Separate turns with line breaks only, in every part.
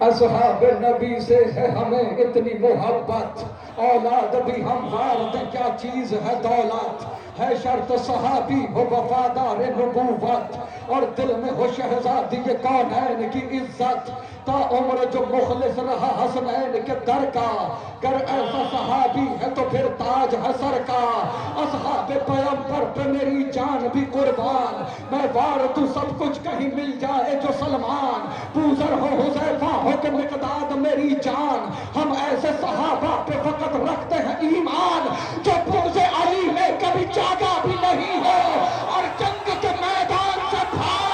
असहाब नबी से है हमें इतनी मोहब्बत, औलाद भी हम हार दें क्या चीज है दौलत, है शर्त सहाबी हो वफादार नबूवत, और दिल में हो शहजादी ये कौनैन की इज्जत, ता उम्र जो मुखलिस रहा हसनैन के दर का, कर ऐसा सहाबी है तो फिर ताज है सर का। असहाब पैगंबर पे मेरी जान भी कुर्बान, मैं वार तू सब कुछ कहीं मिल जाए जो सलमान, पूजर हो हुज़ैफा हो के मिक़दाद मेरी जान, हम ऐसे सहाबा पे फकत रखते हैं ईमान, जो बुग़्ज़ अली में कभी जागा भी नहीं हो और जंग के मैदान से भाग।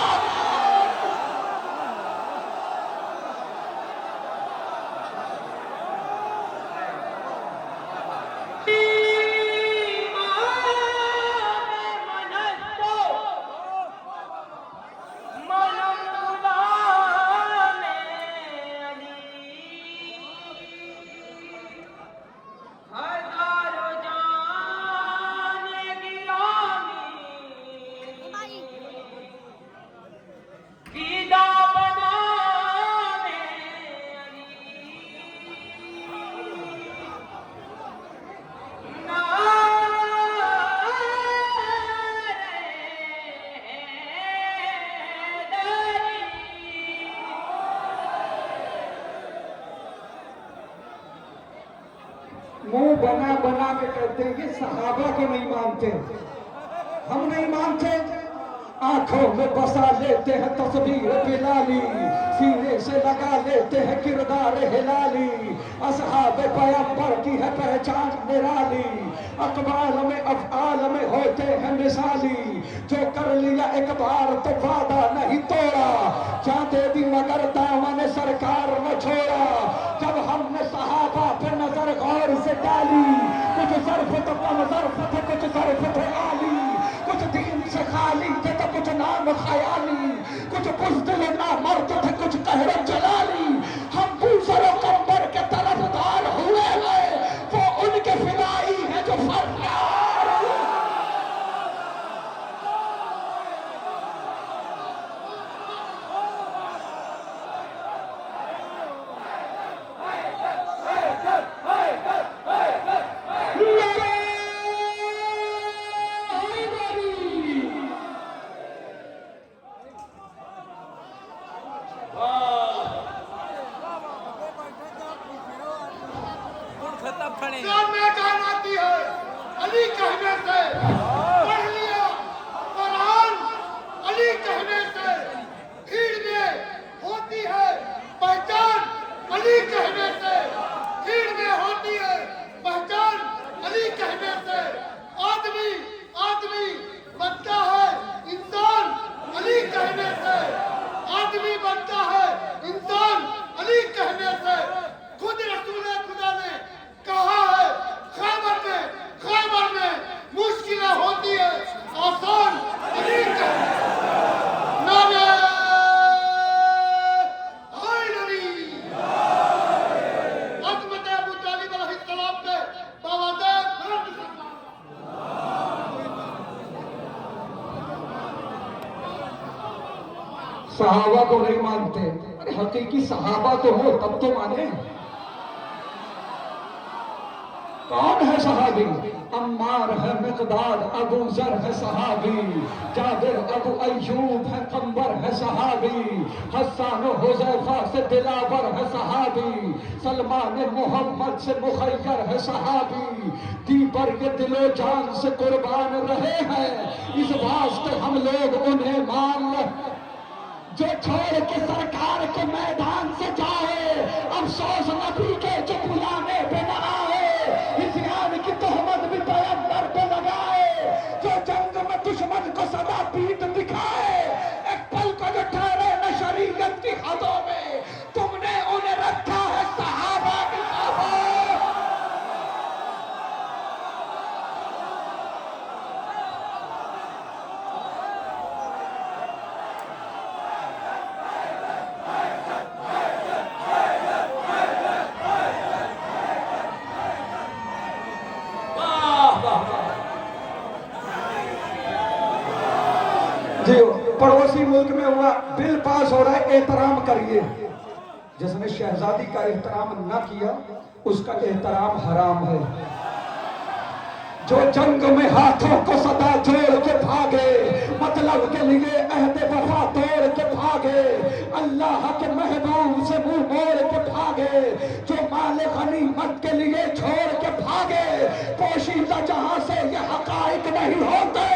मुंह बना बना के कहते हैं ये सहाबा को नहीं मानते, हम नहीं मानते। आंखों में बसा लेते हैं तस्वीर बिलाली, सीने से लगा लेते हैं किरदार हिलाली, असहाब पैगंबर की है पहचान निराली, अकबाल में अफआल में होते हैं मिसाली, जो कर लिया एक बार तो वादा नहीं तोड़ा, चाहते भी मगर दामन सरकार न छोड़ा। जब हमने सहाबा पे नजर गौर से डाली, कुछ ज़र्फ तो कम ज़र्फ थे, कुछ ज़र्फ थे आली, कुछ दीन से खाली थे तो कुछ नाम ख्याली, कुछ बुज़दिल ना मर्द थे कुछ कहर जलाली, हम दूसरों कंबर के तरफदार हुए हैं, वो उनके फिदाई है जो फरियाद।
अली कहने से पढ़ लिया कुरान, अली कहने से भीड़ में होती है पहचान, अली कहने से भीड़ में होती है पहचान, अली कहने से आदमी आदमी बनता है इंसान, अली कहने से आदमी बनता है इंसान, अली कहने से। खुद रसूल खुदा ने कहा है खैबर में मुश्किलें होती है आसान, अली कहने नारे हैदरी, अज़मत अबू तालिब अलैहिस्सलाम पे बावाज़े बुलंद
सहाबा को नहीं मानते, अरे हकीकी सहाबा तो हो तब तो माने। कौन है सहाबी? अम्मार है मिक़दाद, अबू ज़र है सहाबी, जाबिर अबू अय्यूब है कंबर है सहाबी, हस्सान हुज़ैफा से दिलावर है सहाबी, सलमान मोहम्मद से मुखय्यर है सहाबी, दीपर के दिलो जान से कुर्बान रहे हैं, इस वास्ते हम लोग उन्हें मान। जो छोड़ के सरकार के मैदान से जाए, अफसोस नबी के जो बुलाने पे न आए, इस्यान की तोहमत भी पैगंबर पे लगाए, जो जंग में दुश्मन को सदा पीठ दिखाए, एक पल को जो ठहरे न शरीयत की हदों में, तुमने उन्हें रखा है सहाबा की सहाबा। जी पड़ोसी मुल्क में हुआ बिल पास हो रहा है, एहतराम करिए। जिसने शहजादी का एहतराम न किया उसका एहतराम हराम है। जो जंग में हाथों को सदा जोड़ के भागे, मतलब के लिए अहद वफा तोड़ के भागे, अल्लाह के महबूब से मुंह मोड़ के भागे, जो माल गनीमत के लिए छोड़ के भागे, पोशीदा जहां से ये हकाइक नहीं होते,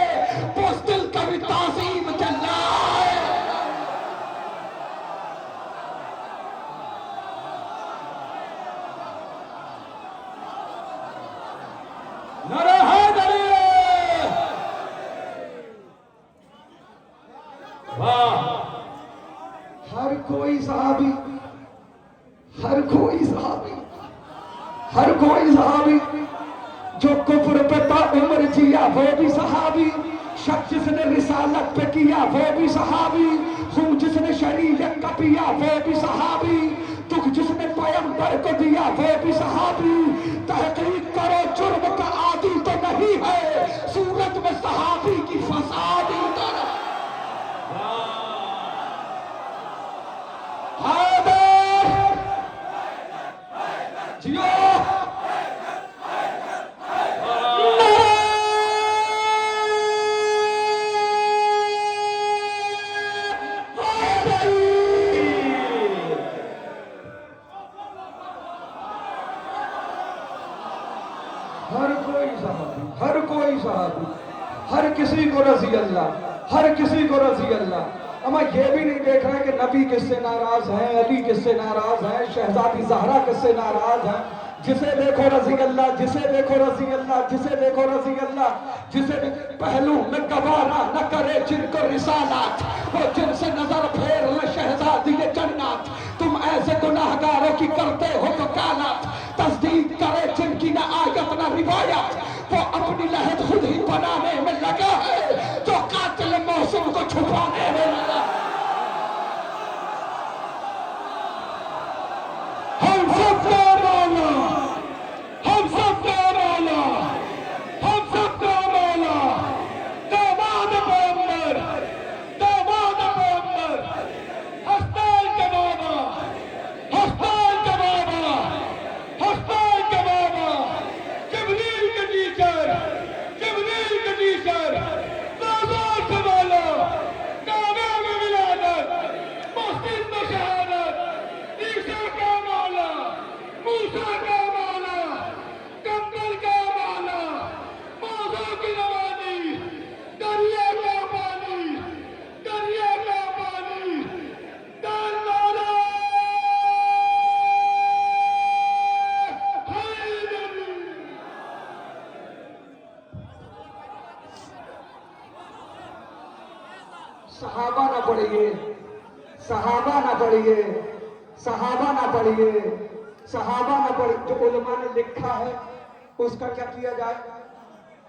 बुज़दिल कभी ताज़ीम के लाए। हर कोई सहाबी, हर कोई सहाबी, हर कोई सहाबी जो कुफ्र पे ताउम्र जिया वो भी सहाबी, शक जिसने रिसालत पे किया वो भी सहाबी, खून जिसने शरीयत का पिया वो भी सहाबी, दुख जिसने पैगंबर को दिया वो भी सहाबी। तहकीक करो जुर्म का आदि तो नहीं है, सूरत में सहाबी की फसादी तरह। जियो हर कोई सहाबी, हर कोई सहाबी, हर किसी को रज़ी अल्लाह, हर किसी को रज़ी अल्लाह। हमें यह भी नहीं देख रहे कि नबी किससे नाराज हैं, अली किससे नाराज हैं, शहजादी ज़हरा किससे नाराज हैं। जिसे देखो रज़ी अल्लाह, जिसे देखो रज़ी अल्लाह, जिसे देखो रज़ी अल्लाह, जिसे पहलू में गवारा न करे जिनको रिसालत, वो जिनसे नजर फेर ले शहजादी जन्नत। तुम ऐसे गुनाहगारों की करते हो वकालत, तस्दीक करे जिनकी न आयत न रिवायत, वो अपनी लहद खुद ही बनाने में लगा है, जो कातिल मौसम को छुपाने में लगा। हम सबका मौला, हम सबका मौला, हम सबका मौला, दामाद पैगंबर, दामाद पैगंबर, हस्तान के बाबा, हस्तान के बाबा, हस्तान के बाबा, जिब्रील के टीचर, जिब्रील के टीचर, बाजार के मौला, काबे में विलादत, मस्जिद में शहादत, ईसा का मौला, मूसा का मौला, कंबल का मौला, मौजों की नवाजी, दरिया का पानी, दरिया का पानी, दान मौला सहाबा ना पढ़िए, सहाबा ना पढ़िए, सहाबा ना पढ़िए, सहाबा ना पढ़िए। जो उलमा ने लिखा है उसका क्या किया जाए?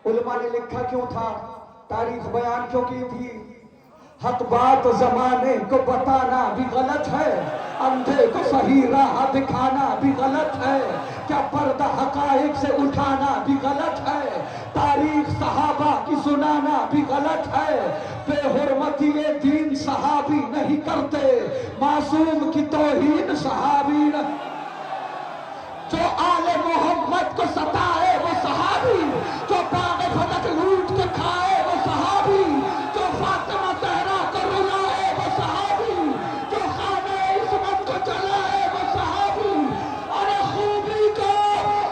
उलमा ने लिखा क्यों था, तारीख बयान क्यों की थी? हक बात जमाने को बताना भी गलत है, अंधे को सही राह दिखाना भी गलत है, क्या पर्दा हकाइक से उठाना भी गलत है, तारीख सहाबा की सुनाना भी गलत है। बेहुरमती दीन सहाबी नहीं करते, मासूम की तौहीन सहाबी न। जो आले मोहम्मद को सताए वो सहाबी, जो बाग फतक लूट के खाए वो सहाबी, जो फातिमा ज़हरा को रुलाए वो सहाबी, जो खाने इस्मत को जलाए वो सहाबी। अरे खूबी को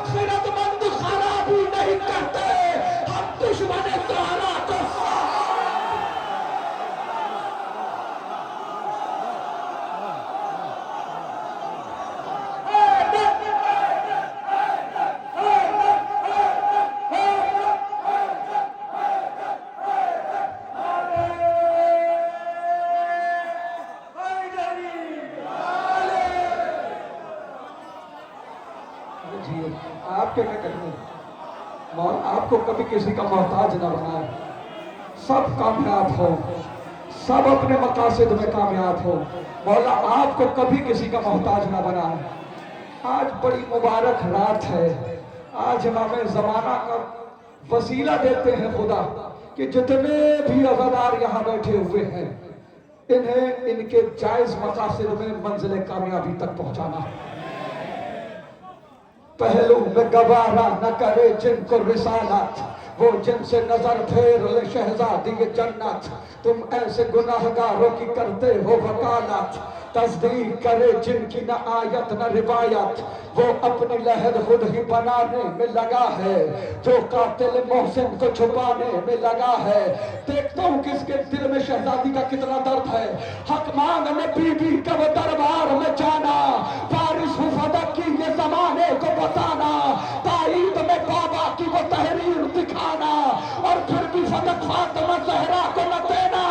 खिरदमंद खराबी नहीं करते, हम दुश्मन ज़हरा को आपके मैं कहूँ, आपको कभी किसी का मोहताज ना बनाए, सब कामयाब हो, सब अपने मकासद में कामयाब हो। मौला आपको कभी किसी का मोहताज ना बनाए। आज बड़ी मुबारक रात है, आज इमाम ज़माना का वसीला देते हैं खुदा कि जितने भी अज़ादार यहाँ बैठे हुए हैं, इन्हें इनके जायज मकासद में मंजिल कामयाबी तक पहुंचाना। पहलू में गवारा न करे जिनको रिसालत, वो जिनसे नजर फेर ले शहजादी जन्नत। तुम ऐसे गुनाहगारों की करते हो वकालत, तस्दीक करे जिनकी न आयत न रिवायत। वो अपनी लहर खुद ही बनाने में लगा है, जो कातिल मोहसिन को छुपाने में लगा है। देखता हूँ किसके दिल में शहजादी का कितना दर्द है। हक मांगने बीबी कब दरबार में जाना, बारिश हूँ फदक की ये जमाने को बताना। ताईद में बाबा की वो तहरीर दिखाना, और फिर भी फदक फातिमा जहरा को न देना।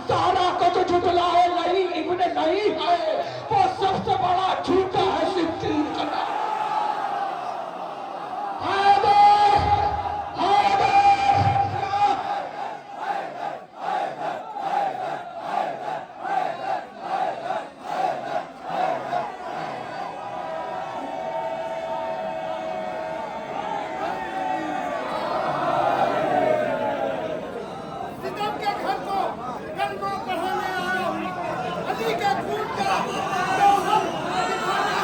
ज़हरा को जो झुठलाए नहीं इब्ने नहीं है, वो सबसे बड़ा झूठा है सिद्दीक का नाम।
सितम के घर को कलमा पढ़ाने आया हूँ, अली के खून का जौहर दिखाने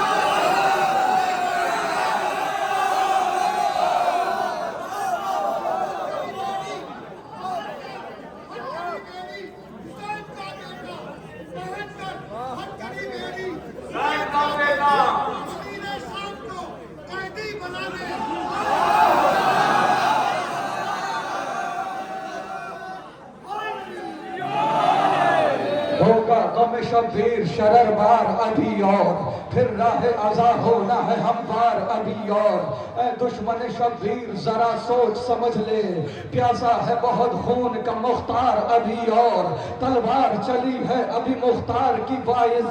होगा गम शबीर शरर बार अभी और, फिर राह अज़ा होना है हमवार अभी और। ऐ दुश्मन शबीर जरा सोच समझ ले, प्यासा है बहुत खून का मुख्तार अभी और। तलवार चली है अभी मुख्तार की वाइज,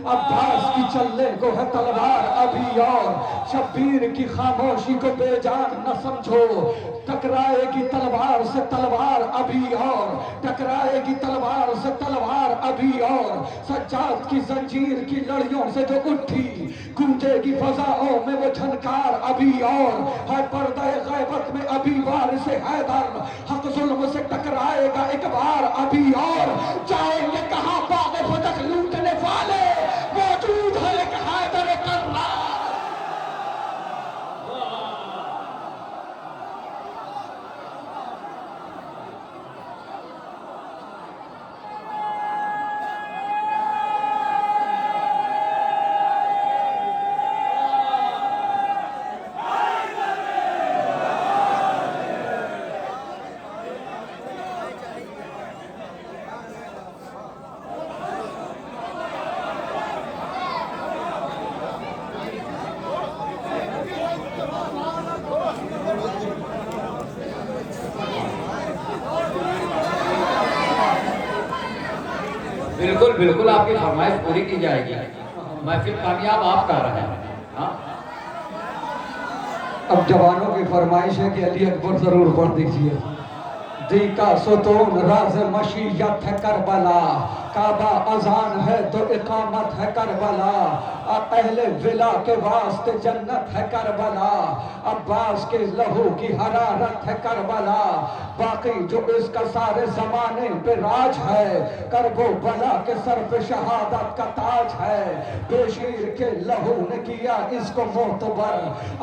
अब्बास की चलने को है तलवार अभी और। शबीर की खामोशी को बेजान न समझो, टकराएगी तलवार से तलवार अभी और, टकराएगी तलवार से तलवार अभी और। सज्जाद की जंजीर की लड़ियों से जो उठी, गूंजेगी फजाओं में वो झनकार अभी और। है पर्दे गैबत में अभी वार से हैदर, हक जुल्म से टकराएगा एक बार अभी और। जाएंगे कहां बाग फतक लूटने वाले, मौजूद है एक हैदर कर्रार।
बिल्कुल बिल्कुल आपकी फरमाइश पूरी की जाएगी। महफिल कामयाब आप कर रहे हैं। हाँ,
अब जवानों की फरमाइश है कि अली अकबर जरूर पढ़ दीजिए। दी का सुतून राज मशीयत है करबला, काबा अजान है तो इकामत है करबला। अहले विला के वास्ते जन्नत है करबला, अब्बास के लहू की हरारत है करबला। बाकी जो इसका सारे जमाने पे राज है, करबो बला के सर पे शहादत का ताज है। बेशीर के लहू ने किया इसको मोतबर,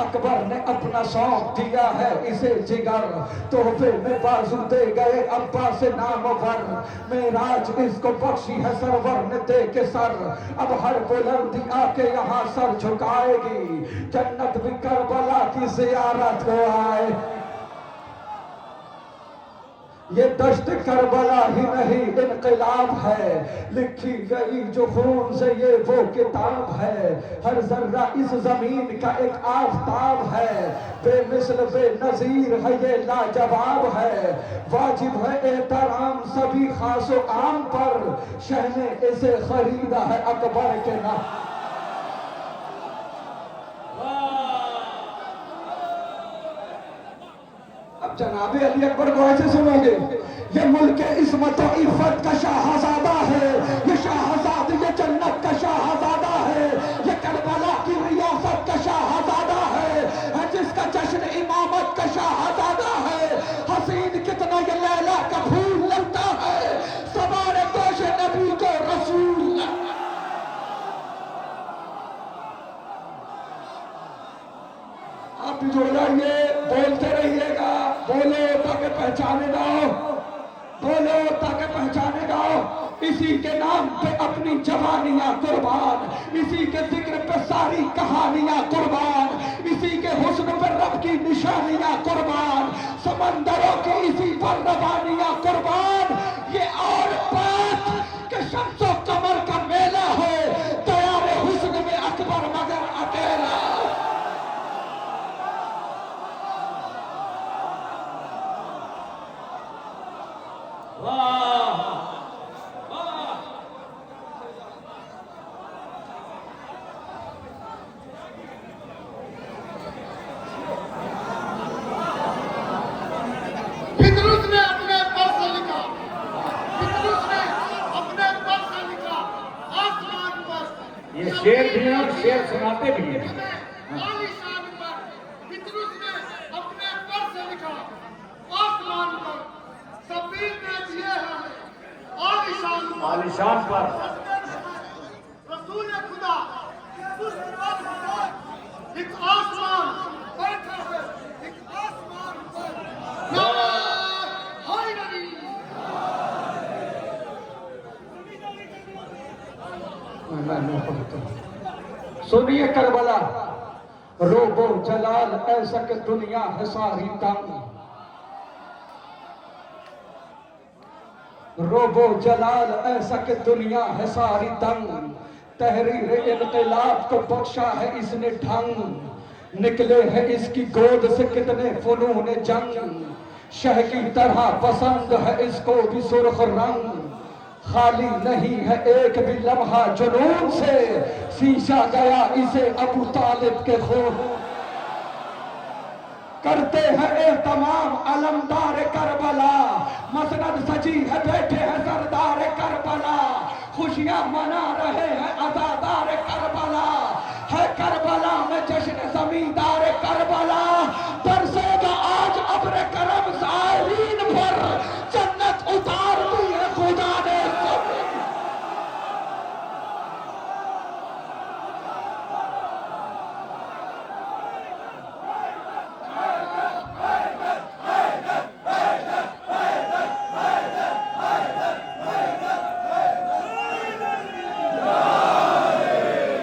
अकबर ने अपना सौंप दिया है इसे जिगर। तोहफे में बाजू दे गए अब्बास से नामवर, मेराज इसको बख्शी है सरवर ने दे के सर। अब हर बुलंदी आके यहाँ सर झुकाएगी, जन्नत भी करबला की जियारत को आए। ये दश्त करबला ही नहीं इनकलाब है, लिखी गई जो खून से ये वो किताब है। हर जर्रा इस जमीन का एक आफताब है, बेमिसल बेनजीर है ये लाजवाब है। वाजिब है एहतराम सभी खासो आम पर, शह ने इसे खरीदा है अकबर के नाम। अब जनाबे अली अकबर को ऐसे सुनोगे, ये मुल्क इस्मत और इफ़्फ़त का शाहज़ादा है, ये शाहज़ाद ये जन्नत का शाहज़ादा है, ये करबला की रियासत का शाहज़ादा है जिसका जश्न इमामत का शाहज़ादा है। हसीन कितना ये लैला का फूल लगता है, सवारे दोष नबी को आप जुड़ जाइए, बोलते रहिएगा, बोलो ताकि पहचाने जाओ, बोलो ताकि पहचाने जाओ। इसी के नाम पे अपनी जवानियां कुर्बान, इसी के जिक्र पे सारी कहानियां कुर्बान, इसी के हुस्न पे रब की निशानियां कुर्बान, समंदरों की इसी पर रवानियां कुर्बान। ये और बात कि शम्सो कमर का मेला हो, तैयार हुस्न में अकबर मगर अकेला।
बिदरुस ने अपने पर से लिखा, बिदरुस ने अपने पर से लिखा, आसमान पर।
ये शेर भी हैं और शेर सुनाते भी हैं।
आलीशान पर बिदरुस ने अपने पर से लिखा, आसमान पर। शब्बीर ने दिए हैं आलीशान पर।
आलिशान पर
रसूल खुदा उस पर एक आसमान बैठा है, एक आसमान पर। नारा हैदरी।
सुनिए करबला, रोबो जलाल ऐसा कि दुनिया है सारी तंग, रोबो जलाल ऐसा कि दुनिया है सारी तंग। तहरीर इनकलाब को बख्शा है इसने ढंग, निकले हैं इसकी गोद से कितने फनून जंग। शह की तरह पसंद है इसको भी सुर्ख रंग, खाली नहीं है एक भी लम्हा जुनून से, सींचा गया इसे अबू तालिब के खून। करते हैं एहतमाम अलमदार करबला, मसनद सजी है बैठे हैं सरदार करबला, खुशियां मना रहे हैं अज़ादार करबला, है करबला में जश्न ज़मींदार करबला। बरसेगा आज अब्र करम साइलीन पर, जन्नत उतार दी है खुदा ने।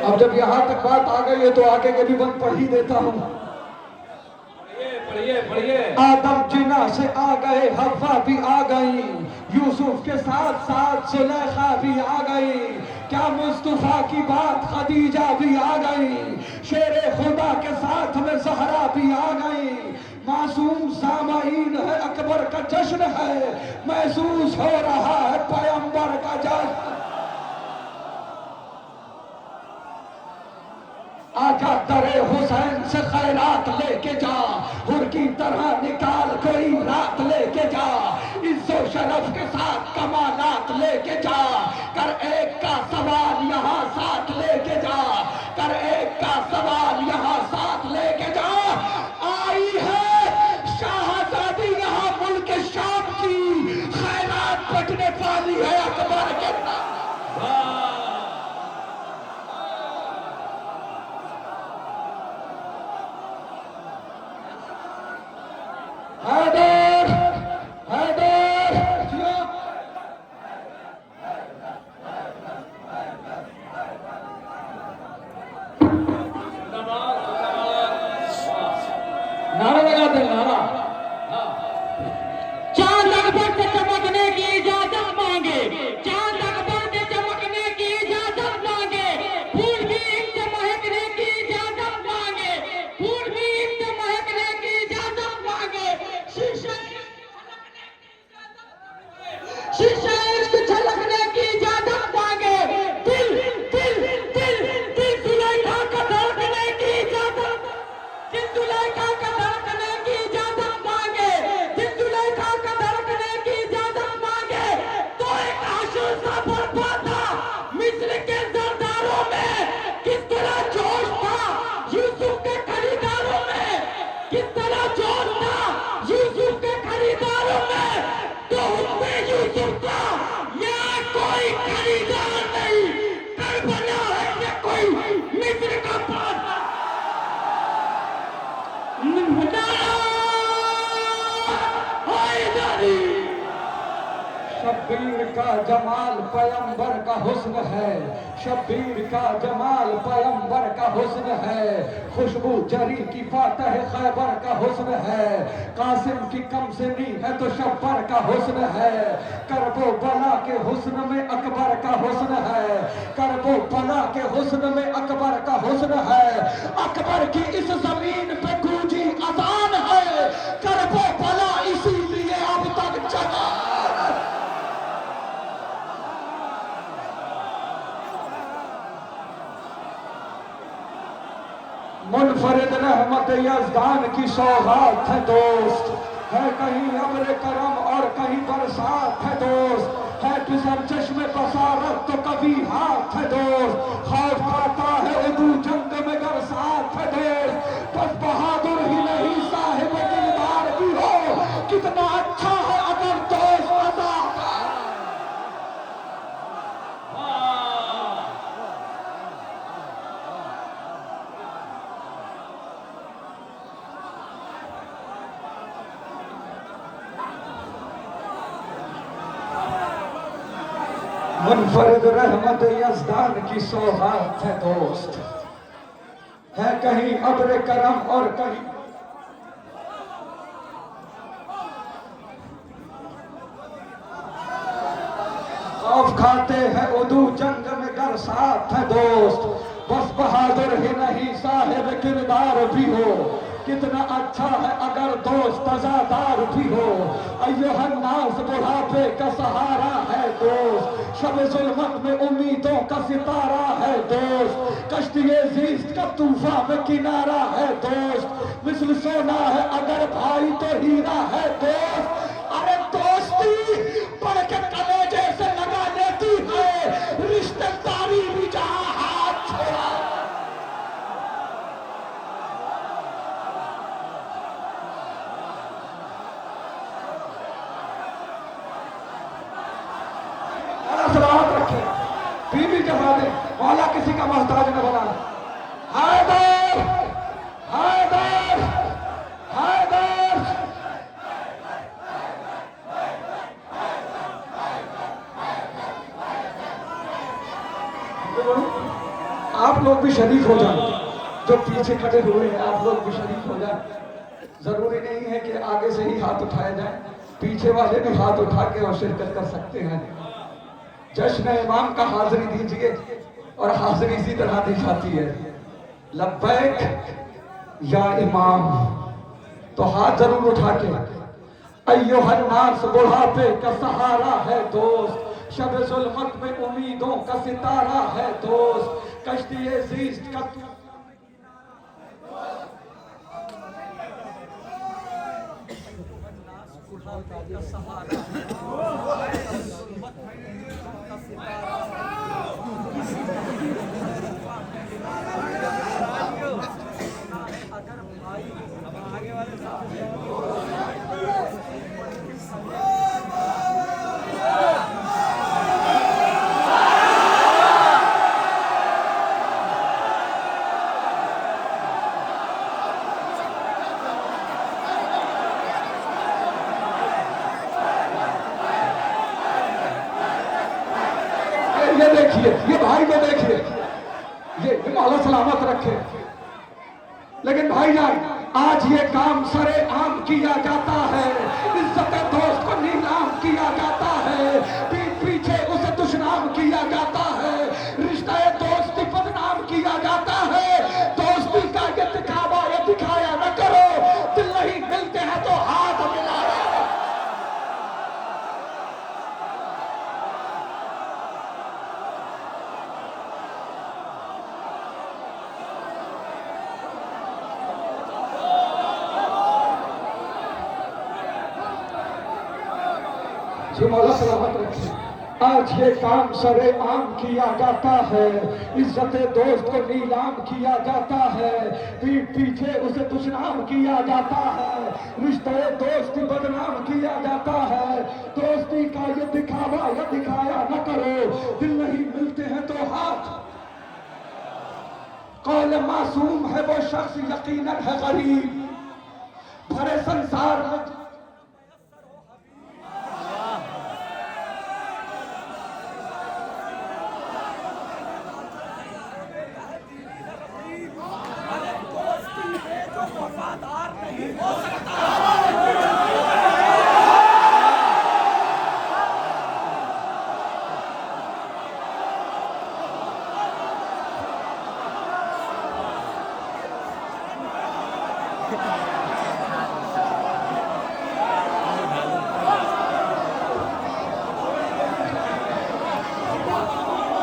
अब जब यहां तक बात आ गई है तो आगे के भी बंद पढ़ ही देता हूं।
पढ़िए पढ़िए।
आदम जिना से आ गए, हव्वा भी आ गई, यूसुफ के साथ साथ सुलेखा भी आ गई, क्या मुस्तफा की बात खदीजा भी आ गई, शेरे खुदा के साथ में ज़हरा भी आ गई। मासूम सामाईन है अकबर का जश्न है, महसूस हो रहा है पैगंबर का जश्न। आजा दरे हुसैन से खैरात लेके जा, हुर की तरह निकाल कोई रात लेके जा, इज्जो शरफ के साथ कमालात लेके जा, कर एक का सवाल यहाँ साथ लेके जा, कर एक का सवाल यहाँ साथ लेके जा। आई है शाहजादी यहाँ मुल्क शाम की, खैरात बटने वाली है अकबर के नाम। हैदर हैदर
नारा लगा दे नारा।
चांद अकबर से चमकने की इजाजत मांगे, चांद अकबर से चमकने की इजाजत मांगे, फूल भी इनसे महकने की इजाजत मांगे, फूल भी इनसे महकने की इजाजत मांगे, शीशे इश्क छलकने की इजाजत मांगे, दिल दिल दिल दिल सुलेखा का धड़कने की इजाजत, दिल सुलेखा का धड़कने की इजाजत
जमाल पैगंबर का हुस्न है, शब्बीर का जमाल पैगंबर का हुस्न है, खुशबू जरी की फातह खैबर का हुस्न है, कासिम की कमसिनी है तो शब्बर का हुस्न है, करबो बला के हुस्न में अकबर का हुस्न है, करबो बला के हुस्न में अकबर का हुस्न है, अकबर की इस जमीन पे गूंजी अजान है, करबो बला इसीलिए अब तक जगा। मुनफरिद रहमत यज़दान की सौगात है दोस्त, है कहीं अब्र करम और कहीं बरसात है दोस्त, है किसर चश्मे बसारत तो कभी हाथ है दोस्त, खौफ खाता है उदू जंग में गर साथ है दोस्त, बस बहादुर ही नहीं साहिब दिलदार भी हो, कितना अच्छा है अगर दोस्त अज़ादार। मुनफरिद रहमत यज़दान की सौगात है दोस्त, है कहीं अब्र करम और कहीं खौफ खाते हैं उदू जंग में गर साथ है दोस्त, बस बहादुर ही नहीं साहिब किरदार भी हो, कितना अच्छा है अगर दोस्त अज़ादार भी हो, अय्युहन्नास बुढ़ापे का सहारा है दोस्त, शब जुल्मत में उम्मीदों का सितारा है दोस्त, कश्तिये ज़ीस्त का तूफान में किनारा है दोस्त, मिस्ल सोना है अगर भाई तो हीरा है दोस्त, अरे दोस्ती पढ़ के कलेजे से लगा लेती है, रिश्तेदारी भी जहां हाथ छोड़ा। सलामत रखे, बीवी के वादे मौला किसी का मोहताज न बना। हैदर हैदर हैदर। आप लोग भी शरीक हो जाए, जो पीछे खड़े हुए हैं आप लोग भी शरीक हो जाए, जरूरी नहीं है कि आगे से ही हाथ उठाया जाए, पीछे वाले भी हाथ उठा के और शिरकत कर सकते हैं। जश्न इमाम का हाजिरी दीजिए और हाजिरी इसी तरह दी जाती है, लब्बैक या इमाम, तो हाथ जरूर उठा के। अय्युहन्नास बुढ़ापे का सहारा है दोस्त, शब जुल्मत में उम्मीदों का सितारा है दोस्त, कश्तिये ज़ीस्त का ये देखिए, ये भाई को देखिए, ये मौला सलामत रखे। लेकिन भाईजान आज ये काम सरे आम किया जाता है, इज्जत दोस्त को नीलाम किया जाता है, पीठ पीछे उसे दुश्मनाम किया जाता है, रिश्ता दोस्ती बदनाम किया जाता है। दोस्ती का ये दिखावा ये दिखाया न करो, दिल नहीं मिलते हैं तो हाथ मिलाओ। जो मौला सलामत रखे। आज ये काम सरे आम किया जाता है, इज्जत दोस्त को नीलाम किया जाता है, पीठ पीछे उसे दुश्मनाम किया जाता है, रिश्ते दोस्ती बदनाम किया जाता है। दोस्ती का ये दिखावा या दिखाया न करो, दिल नहीं मिलते हैं तो हाथ। कौल मासूम है वो शख्स यकीनन है गरीब, भरे संसार में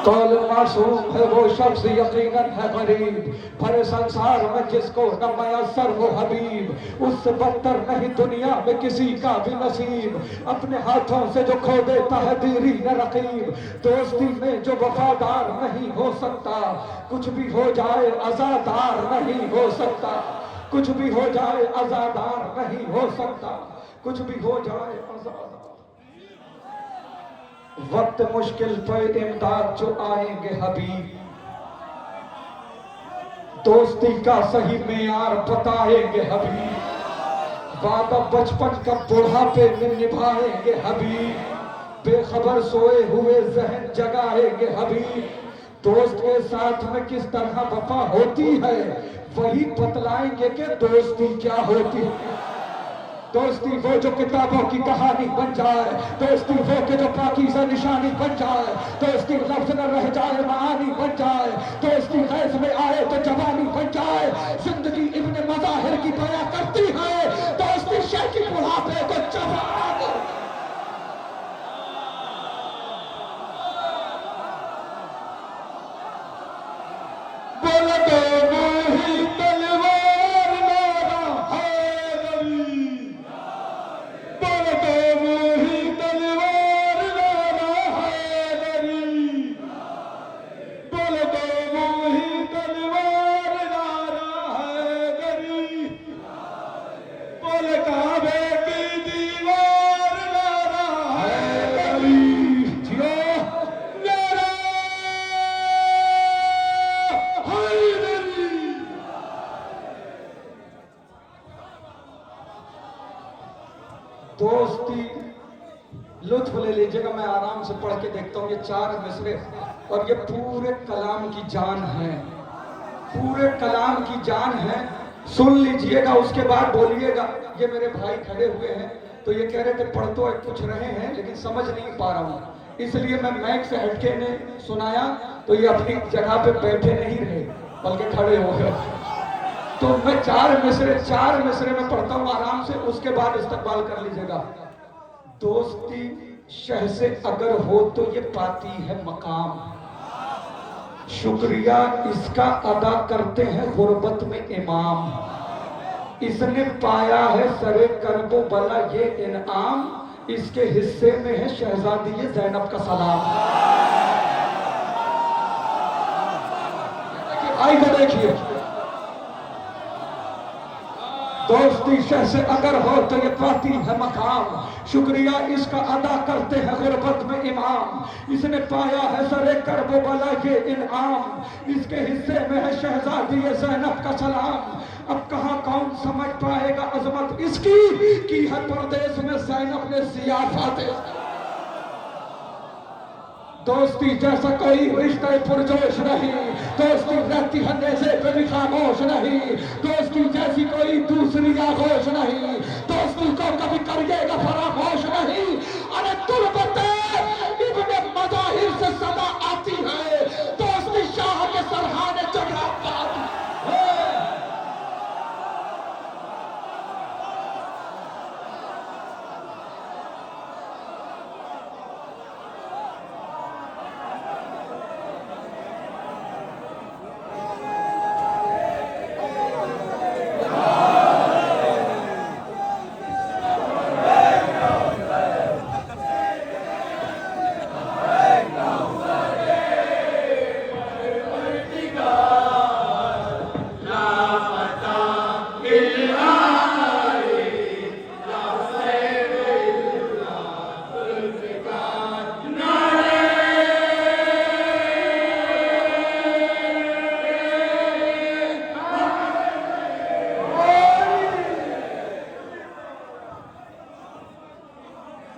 कौल मासूम है वो शख्स यकीनन है गरीब, भरे संसार में जिसको न मयसर वो हबीब। उससे बदतर नहीं दुनिया में किसी का भी नसीब, अपने हाथों से जो खो देता है दीरी न रकीब। दोस्ती में जो वफादार नहीं हो सकता, कुछ भी हो जाए आजादार नहीं हो सकता। कुछ भी हो जाए आजादार नहीं हो सकता, कुछ भी हो जाए आजादार। वक्त मुश्किल पर इमदाद जो आएंगे हबीब, दोस्ती का सही मेयार बताएंगे हबीब। वादा बचपन का बुढ़ापे में निभाएंगे हबीब, बेखबर सोए हुए जहन जगाएंगे हबीब। दोस्त के साथ में किस तरह वफा होती है, वही बतलाएंगे कि दोस्ती क्या होती है। दोस्ती वो जो किताबों की कहानी बन जाए, दोस्ती वो के जो पाकीज़ा निशानी बन जाए। दोस्ती लफ्ज़ न रह जाए मानी बन जाए, दोस्ती गैस में आए तो जवानी बन जाए। जिंदगी इब्ने मज़ाहिर की बयां करती है, दोस्ती शेखी बुढ़ापे को जवान। बोले तो वही तलवार मेरा हैदरी, बोले तो वही तलवार मेरा हैदरी, बोले तो वही तलवार मेरा हैदरी, बोले काबे की दीवार मेरा हैदरी। जियो मेरा हैदरी। दोस्ती लुत्फ ले लीजिएगा, मैं आराम से पढ़ के देखता हूँ। ये 4 मिसरे और ये पूरे कलाम की जान है, पूरे कलाम की जान है। सुन लीजिएगा, उसके बाद बोलिएगा। ये मेरे भाई खड़े हुए हैं तो ये कह रहे थे पढ़ तो कुछ रहे हैं लेकिन समझ नहीं पा रहा हूँ, इसलिए मैं माइक से हटके ने सुनाया तो ये अपनी जगह पे बैठे नहीं रहे बल्कि खड़े हो गए। तो मैं 4 मिसरे में पढ़ता हूँ आराम से, उसके बाद इस्तकबाल कर लीजिएगा। दोस्ती शह से अगर हो तो ये पाती है मकाम, शुक्रिया इसका अदा करते हैं गुर्बत में इमाम। इसने पाया है सरे करबो बला ये इनाम, इसके हिस्से में है शहजादी ज़ैनब का सलाम। आई तो देखिए, दोस्ती शह से अगर हो तो ये पाती है मकाम, शुक्रिया इसका अदा करते हैं गुर्बत में इमाम। इसने पाया है सरे करबो बला ये इनाम, इसके हिस्से में है शहजादी ज़ैनब का सलाम। अब कहाँ कौन समझ पाएगा अजमत इसकी, की है परदेश में ज़ैनब ने ज़ियाफ़त। दोस्ती जैसा कोई रिश्ता पुरजोश नहीं, दोस्ती रहती है नेज़े पे भी खामोश नहीं, दोस्ती जैसी कोई दूसरी आगोश नहीं, दोस्ती को कभी करिएगा फरामोश नहीं। अरे तुरबते इब्ने मज़ाहिर से सदा आती है, दोस्ती शाह के सरहाने जगह पाती है।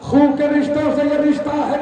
खून के रिश्तों से ये रिश्ता है